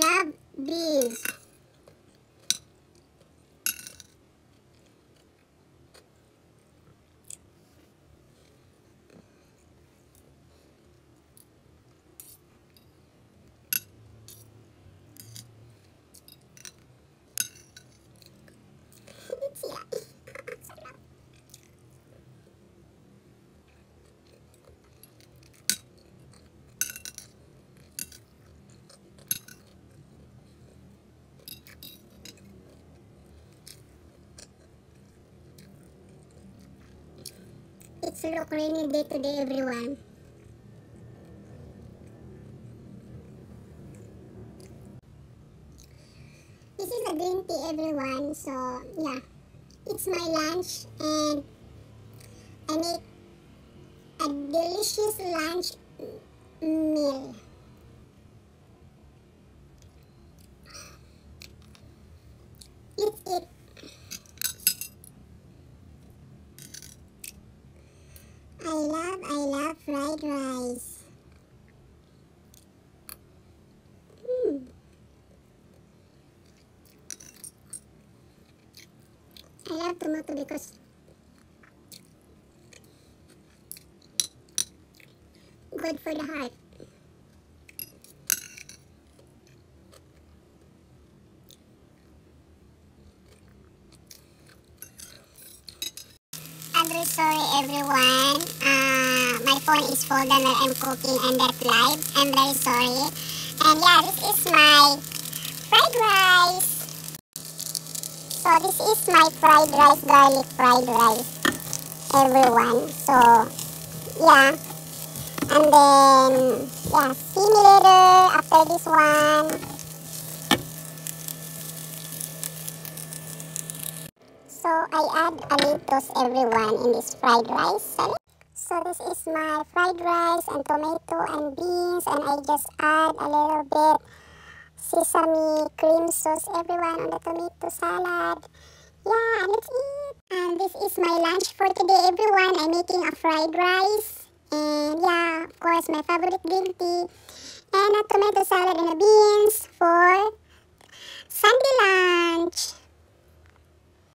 love beans. It's look rainy day today, everyone. This is a green tea, everyone. So yeah, it's my lunch, and I make a delicious lunch meal. Let's eat. I love fried rice. I love tomato because good for the heart. I'm very sorry, everyone. My phone is full when I'm cooking and that live. I'm very sorry. And yeah, this is my fried rice. So this is my fried rice, garlic fried rice, everyone. So yeah, and then yeah, see me later after this one. So I add a lettuce, everyone, in this fried rice. So this is my fried rice and tomato and beans, and I just add a little bit sesame cream sauce, everyone, on the tomato salad. Yeah, let's eat. And this is my lunch for today, everyone. I'm making a fried rice, and yeah, of course, my favorite green tea, and a tomato salad and a beans for Sunday lunch.